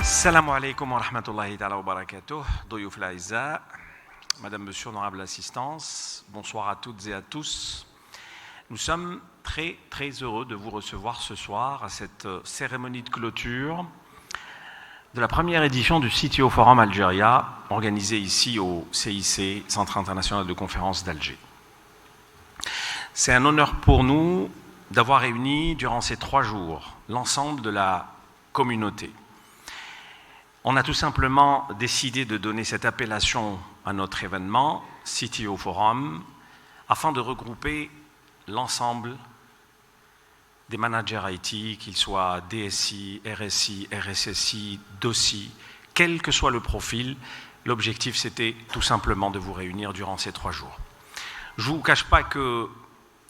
Assalamu alaikum wa rahmatullahi ta'ala wa barakatuh. Doyouf l'Aïza, Madame, Monsieur, honorable assistance, bonsoir à toutes et à tous. Nous sommes très heureux de vous recevoir ce soir à cette cérémonie de clôture de la première édition du CTO Forum Algéria, organisée ici au CIC, Centre international de conférences d'Alger. C'est un honneur pour nous d'avoir réuni durant ces 3 jours l'ensemble de la communauté. On a tout simplement décidé de donner cette appellation à notre événement, CTO Forum, afin de regrouper l'ensemble des managers IT, qu'ils soient DSI, RSI, RSSI, DOSI, quel que soit le profil. L'objectif, c'était tout simplement de vous réunir durant ces 3 jours. Je ne vous cache pas que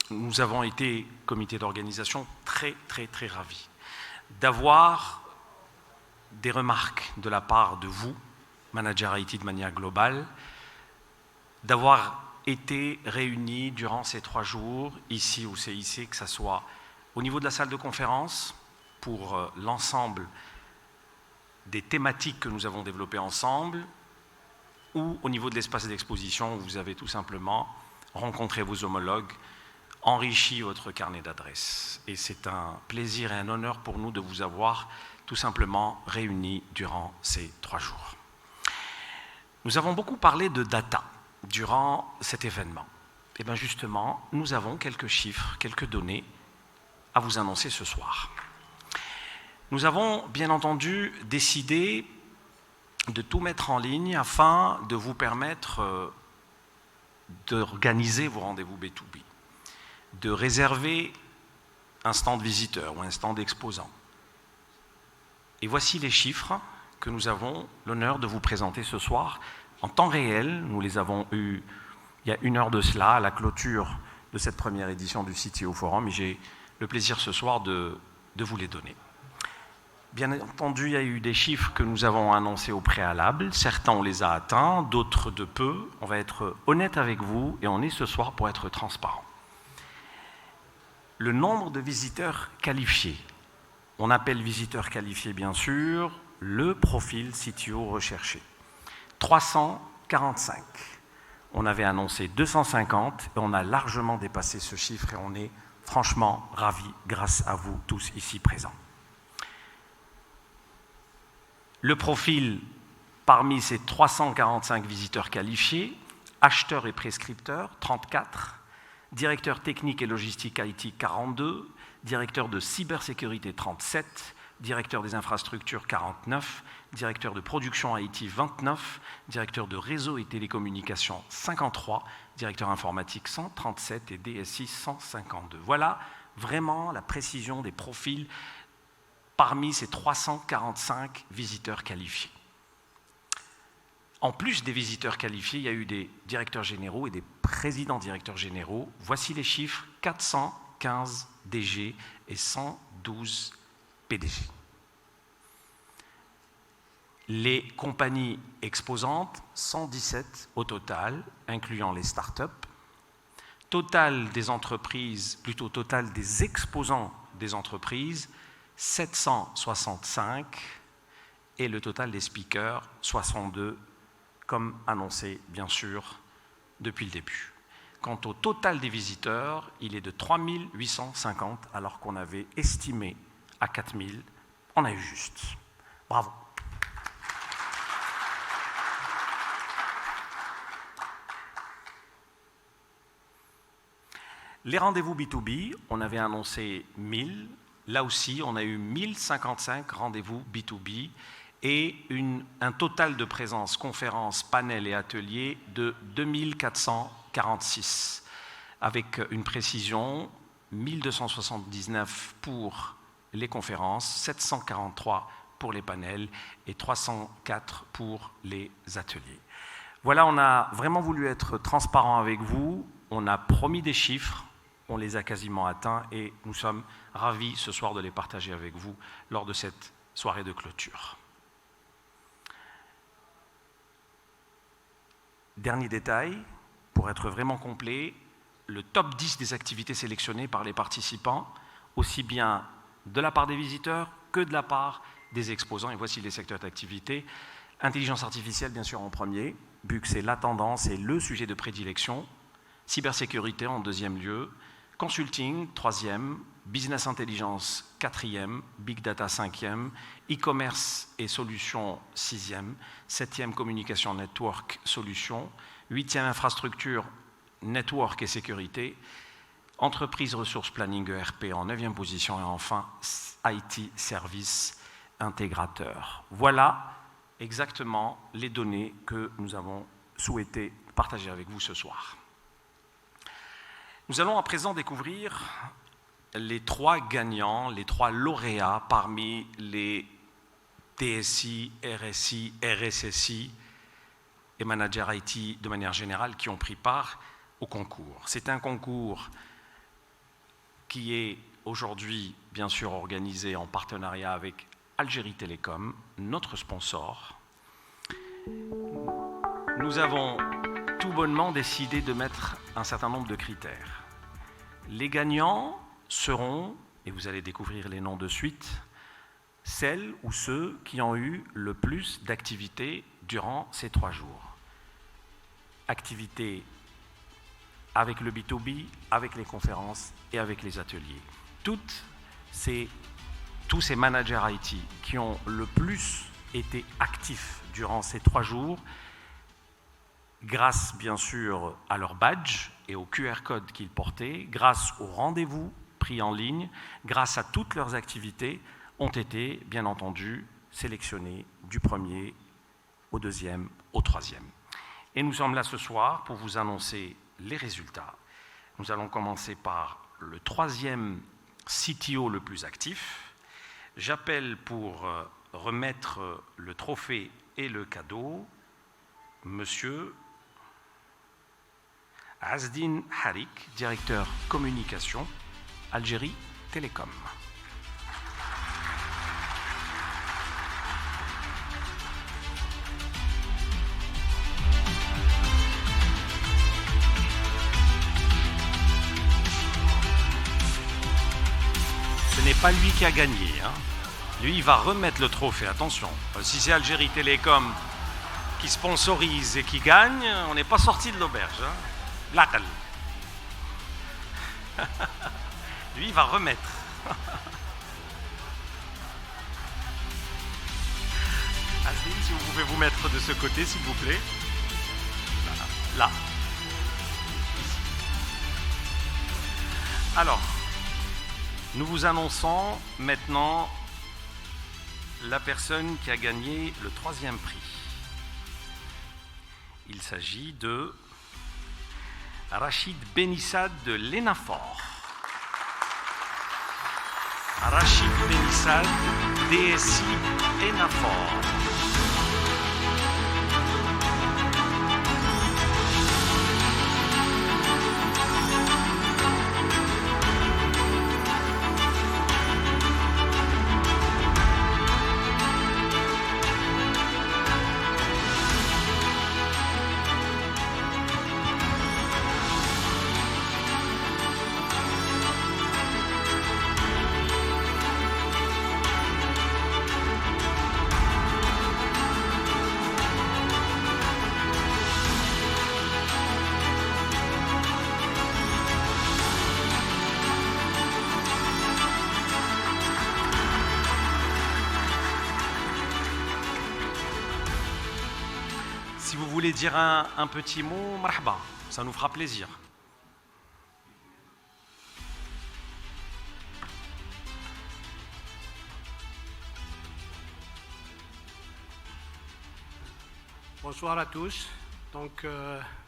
nous avons été, comité d'organisation, très ravis d'avoir des remarques de la part de vous, managers IT de manière globale, d'avoir été réunis durant ces 3 jours, ici au CIC, que ce soit au niveau de la salle de conférence, pour l'ensemble des thématiques que nous avons développées ensemble, ou au niveau de l'espace d'exposition, où vous avez tout simplement rencontré vos homologues, enrichi votre carnet d'adresses. Et c'est un plaisir et un honneur pour nous de vous avoir tout simplement réunis durant ces 3 jours. Nous avons beaucoup parlé de data durant cet événement. Et bien justement, nous avons quelques chiffres, quelques données à vous annoncer ce soir. Nous avons bien entendu décidé de tout mettre en ligne afin de vous permettre d'organiser vos rendez-vous B2B, de réserver un stand visiteur ou un stand exposant. Et voici les chiffres que nous avons l'honneur de vous présenter ce soir en temps réel. Nous les avons eus il y a 1 heure de cela, à la clôture de cette première édition du CTO Forum, et j'ai le plaisir ce soir de vous les donner. Bien entendu, il y a eu des chiffres que nous avons annoncés au préalable. Certains, on les a atteints, d'autres de peu. On va être honnête avec vous et on est ce soir pour être transparent. Le nombre de visiteurs qualifiés. On appelle visiteurs qualifiés, bien sûr, le profil CTO recherché. 345. On avait annoncé 250 et on a largement dépassé ce chiffre et on est franchement ravis grâce à vous tous ici présents. Le profil, parmi ces 345 visiteurs qualifiés, acheteurs et prescripteurs, 34, directeur technique et logistique IT, 42, directeur de cybersécurité, 37, directeur des infrastructures, 49, directeur de production IT, 29, directeur de réseau et télécommunications, 53, directeur informatique, 137 et DSI, 152. Voilà vraiment la précision des profils parmi ces 345 visiteurs qualifiés. En plus des visiteurs qualifiés, il y a eu des directeurs généraux et des présidents directeurs généraux. Voici les chiffres, 415 DG et 112 PDG. Les compagnies exposantes, 117 au total, incluant les startups. Total des entreprises, plutôt total des exposants des entreprises, 765, et le total des speakers, 62, comme annoncé, bien sûr, depuis le début. Quant au total des visiteurs, il est de 3850, alors qu'on avait estimé à 4000. On a eu juste. Bravo. Les rendez-vous B2B, on avait annoncé 1000. Là aussi, on a eu 1055 rendez-vous B2B et un total de présence, conférences, panels et ateliers de 2446, avec une précision, 1279 pour les conférences, 743 pour les panels et 304 pour les ateliers. Voilà, on a vraiment voulu être transparent avec vous, on a promis des chiffres, on les a quasiment atteints et nous sommes ravis ce soir de les partager avec vous lors de cette soirée de clôture. Dernier détail, pour être vraiment complet, le top 10 des activités sélectionnées par les participants, aussi bien de la part des visiteurs que de la part des exposants. Et voici les secteurs d'activité. Intelligence artificielle, bien sûr, en premier, vu que c'est la tendance et le sujet de prédilection. Cybersécurité en deuxième lieu. Consulting, troisième. Business intelligence, quatrième. Big data, cinquième. E-commerce et solutions, sixième. Septième, communication, network, solutions. Huitième, infrastructure, network et sécurité. Entreprise, ressources, planning, ERP en neuvième position. Et enfin, IT, service, intégrateur. Voilà exactement les données que nous avons souhaité partager avec vous ce soir. Nous allons à présent découvrir les trois gagnants, les trois lauréats parmi les TSI, RSI, RSSI et managers IT de manière générale qui ont pris part au concours. C'est un concours qui est aujourd'hui bien sûr organisé en partenariat avec Algérie Télécom, notre sponsor. Nous avons tout bonnement décidé de mettre un certain nombre de critères. Les gagnants seront, et vous allez découvrir les noms de suite, celles ou ceux qui ont eu le plus d'activités durant ces 3 jours. Activités avec le B2B, avec les conférences et avec les ateliers. Tous ces managers IT qui ont le plus été actifs durant ces 3 jours, grâce bien sûr à leur badge et au QR code qu'ils portaient, grâce aux rendez-vous pris en ligne, grâce à toutes leurs activités, ont été bien entendu sélectionnés du premier au deuxième au troisième. Et nous sommes là ce soir pour vous annoncer les résultats. Nous allons commencer par le 3e CTO le plus actif. J'appelle pour remettre le trophée et le cadeau Monsieur Azdine Harik, directeur communication, Algérie Télécom. Ce n'est pas lui qui a gagné. Lui, il va remettre le trophée. Attention, si c'est Algérie Télécom qui sponsorise et qui gagne, on n'est pas sorti de l'auberge. L'aqal. Lui, il va remettre. Azdine, si vous pouvez vous mettre de ce côté, s'il vous plaît. Voilà. Là. Ici. Alors, nous vous annonçons maintenant la personne qui a gagné le 3e prix. Il s'agit de Rachid Benissad de l'ENAFOR. Rachid Benissad, DSI ENAFOR. Si vous voulez dire un petit mot, marhaba, ça nous fera plaisir. Bonsoir à tous. Donc,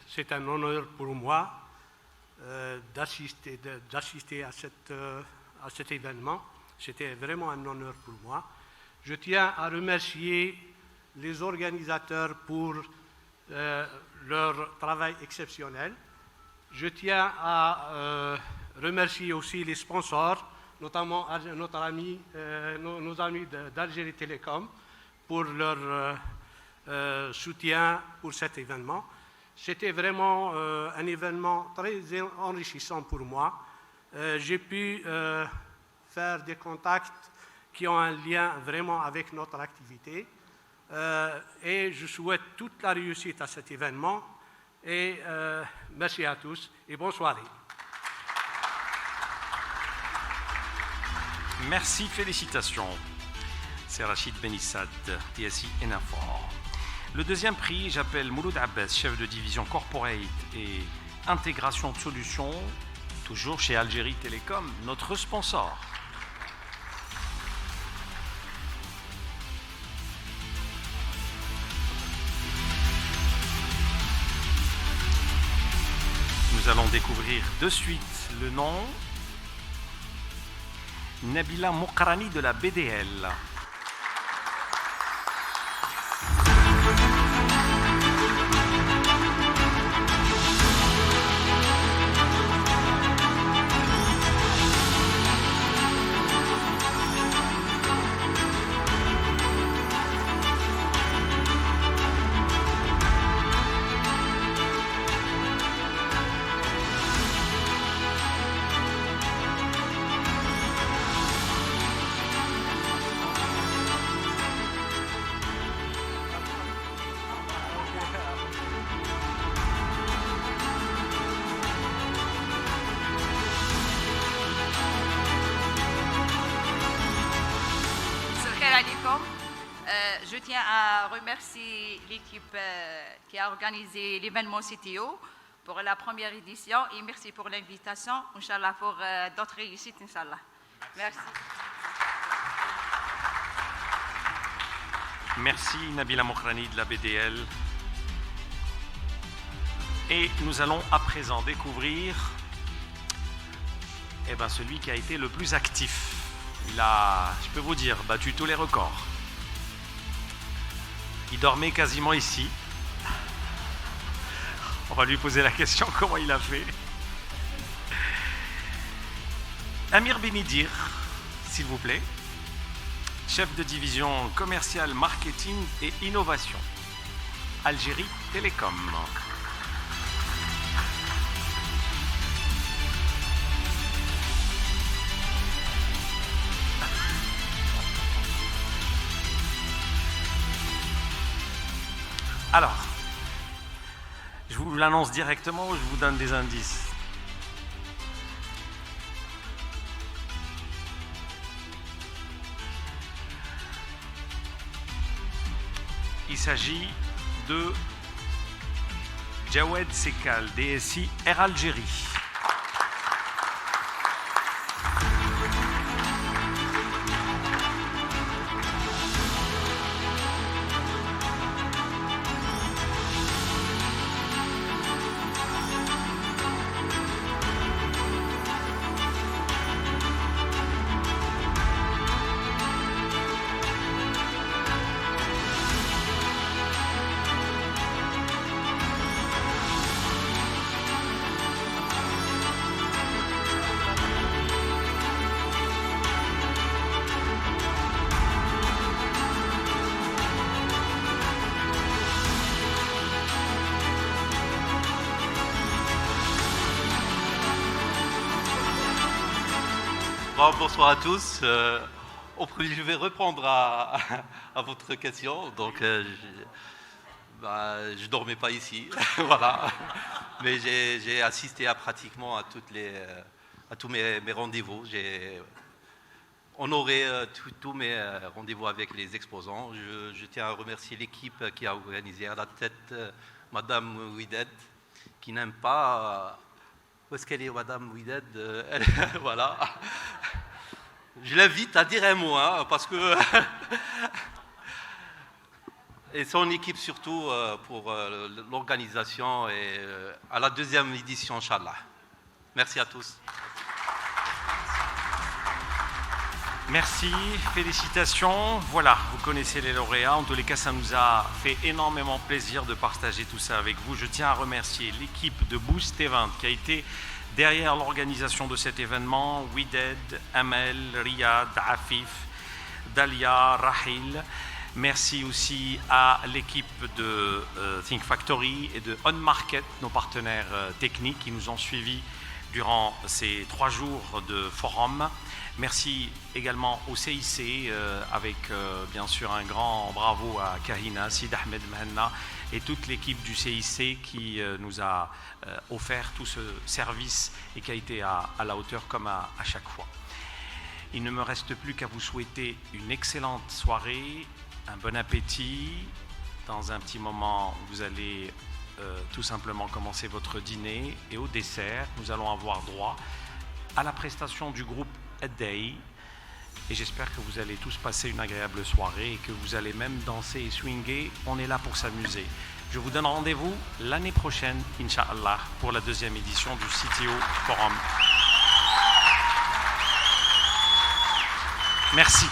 c'est un honneur pour moi d'assister à cet événement. C'était vraiment un honneur pour moi. Je tiens à remercier les organisateurs pour leur travail exceptionnel. Je tiens à remercier aussi les sponsors, notamment nos amis d'Algérie Télécom, pour leur soutien pour cet événement. C'était vraiment un événement très enrichissant pour moi. J'ai pu faire des contacts qui ont un lien vraiment avec notre activité. Et je souhaite toute la réussite à cet événement. Et merci à tous et bonne soirée. Merci, félicitations. C'est Rachid Benissad, TSI Enafor. Le deuxième prix, j'appelle Mouloud Abbas, chef de division Corporate et Intégration de Solutions, toujours chez Algérie Télécom, notre sponsor. Nous allons découvrir de suite le nom. Nabila Mokrani de la BDL. Je tiens à remercier l'équipe qui a organisé l'événement CTO pour la première édition et merci pour l'invitation, Inch'Allah, pour d'autres réussites, Inch'Allah. Merci. Merci Nabila Mokrani de la BDL. Et nous allons à présent découvrir celui qui a été le plus actif. Il a, je peux vous dire, battu tous les records. Il dormait quasiment ici. On va lui poser la question comment il a fait. Amir Benidir, s'il vous plaît, chef de division commerciale, marketing et innovation, Algérie Télécom. Alors, je vous l'annonce directement ou je vous donne des indices? Il s'agit de Jawed Sekal, DSI Air Algérie. Bon, bonsoir à tous. Je vais répondre à votre question. Donc, je dormais pas ici, voilà. Mais j'ai assisté pratiquement à tous mes rendez-vous. J'ai honoré tous mes rendez-vous avec les exposants. Je tiens à remercier l'équipe qui a organisé, à la tête Madame Ouided, qui n'aime pas. Où est-ce qu'elle est, Madame Ouided? Voilà. Je l'invite à dire un mot, hein, parce que... et son équipe surtout pour l'organisation et à la deuxième édition, Inch'Allah. Merci à tous. Merci, félicitations. Voilà, vous connaissez les lauréats. En tous les cas, ça nous a fait énormément plaisir de partager tout ça avec vous. Je tiens à remercier l'équipe de Boost Event qui a été derrière l'organisation de cet événement. Wided, Amel, Riyad, Afif, Dalia, Rahil. Merci aussi à l'équipe de Think Factory et de On Market, nos partenaires techniques qui nous ont suivis durant ces 3 jours de forum. Merci également au CIC, avec bien sûr un grand bravo à Kahina, Sid Ahmed Mahanna et toute l'équipe du CIC qui nous a offert tout ce service et qui a été à la hauteur comme à chaque fois. Il ne me reste plus qu'à vous souhaiter une excellente soirée, un bon appétit. Dans un petit moment, vous allez tout simplement commencer votre dîner et au dessert, nous allons avoir droit à la prestation du groupe A Day et j'espère que vous allez tous passer une agréable soirée et que vous allez même danser et swinguer. On est là pour s'amuser. Je vous donne rendez-vous l'année prochaine, Inch'Allah, pour la 2e édition du CTO Forum. Merci.